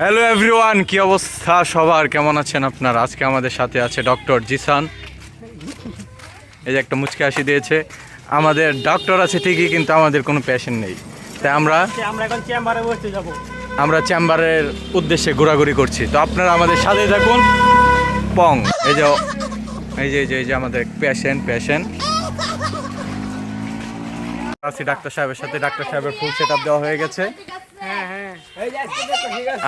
Hello everyone, কি অবস্থা সবার? কেমন আছেন আপনারা? আজকে আমাদের সাথে আছে ডক্টর জিসান। এই যে একটা মুচকি হাসি দিয়েছে। আমাদের ডক্টর আছে ঠিকই, কিন্তু আমাদের কোনো পেশেন্ট নেই, তাই আমরা এখন চেম্বারে বসতে যাব। চেম্বারের উদ্দেশ্যে ঘোরাঘুরি করছি। তো আপনারা আমাদের সাথে থাকুন। পং এই যে আমাদের পেশেন্ট আছি ডাক্তার সাহেবের সাথে। ডাক্তার সাহেবের ফুল সেট আপ দেওয়া হয়ে গেছে,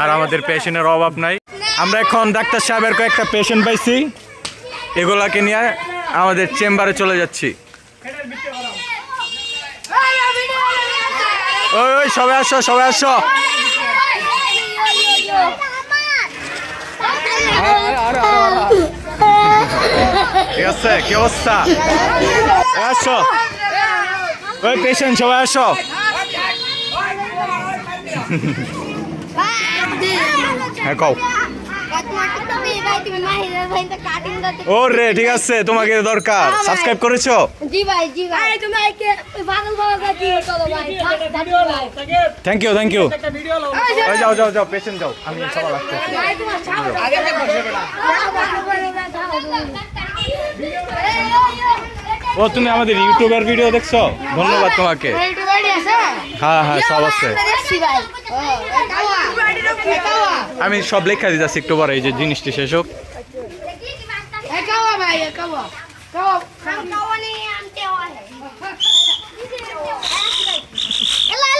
আর আমাদের পেশেন্টের অভাব নাই। আমরা এখন ডাক্তার সাহেবের কয়েকটা পেশেন্ট পাইছি, এগুলাকে নিয়ে আমাদের চেম্বারে চলে যাচ্ছি। ওই সবাই আসো। ঠিক আছে, কি অবস্থা? আসো ওই পেশেন্ট, সবাই আসো। হ্যাঁ কও। ওরে ঠিক আছে, তোমাকে দরকার। সাবস্ক্রাইব করেছো? জি ভাই তুমি পাগল চলো ভাই। Thank you. যাও পেশেন্ট যাও, আমি সবার আসতেছি। ও তুমি আমাদের ইউটিউবের ভিডিও দেখছো? ধন্যবাদ তোমাকে। হ্যাঁ সব আছে। আমি সব লেখা দিতেছি একটু পরে, এই যে জিনিসটি শেষ হোক।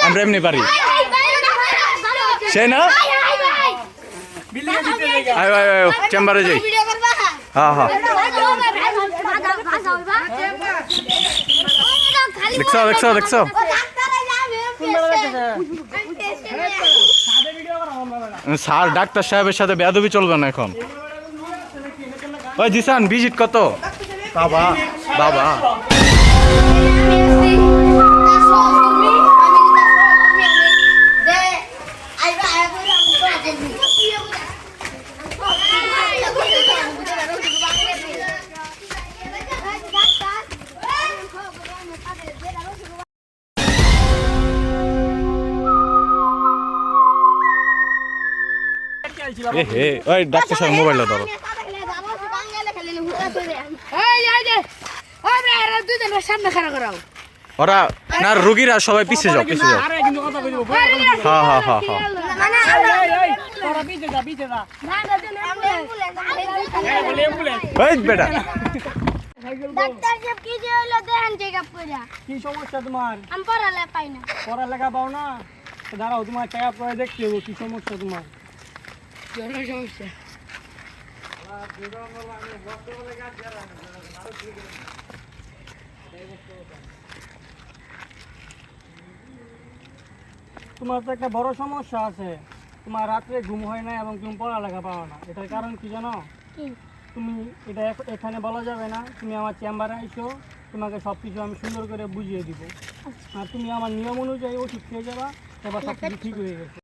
আমরা এমনি পারি সে না। চেম্বারে যাই। হ্যাঁ দেখছো স্যার, ডাক্তার সাহেবের সাথে বেয়াদবি চলবে না এখন। ওই জিসান, ভিজিট কত? বাবা ওই ডাক্তার সাহেব মোবাইলটা ধরো। ওরা না, রোগীরা সবাই পিছিয়ে যাও। হ্যাঁ বেটা। কি সমস্যা তোমার? আমি পড়ালেখা পাও না? দাঁড়াও, তোমার চেক আপ করে দেখতে হবে কি সমস্যা তোমার। সমস্যা তোমার তো একটা বড় সমস্যা আছে। তোমার রাত্রে ঘুম হয় না এবং তুমি পড়ালেখা পাও না। এটার কারণ কি জানো? তুমি এটা এখানে বলা যাবে না। তুমি আমার চেম্বারে আইসো, তোমাকে সব কিছু আমি সুন্দর করে বুঝিয়ে দিব। আর তুমি আমার নিয়ম অনুযায়ী ওষুধ খেয়ে যাবা, এবার সব কিছু ঠিক হয়ে গেছে।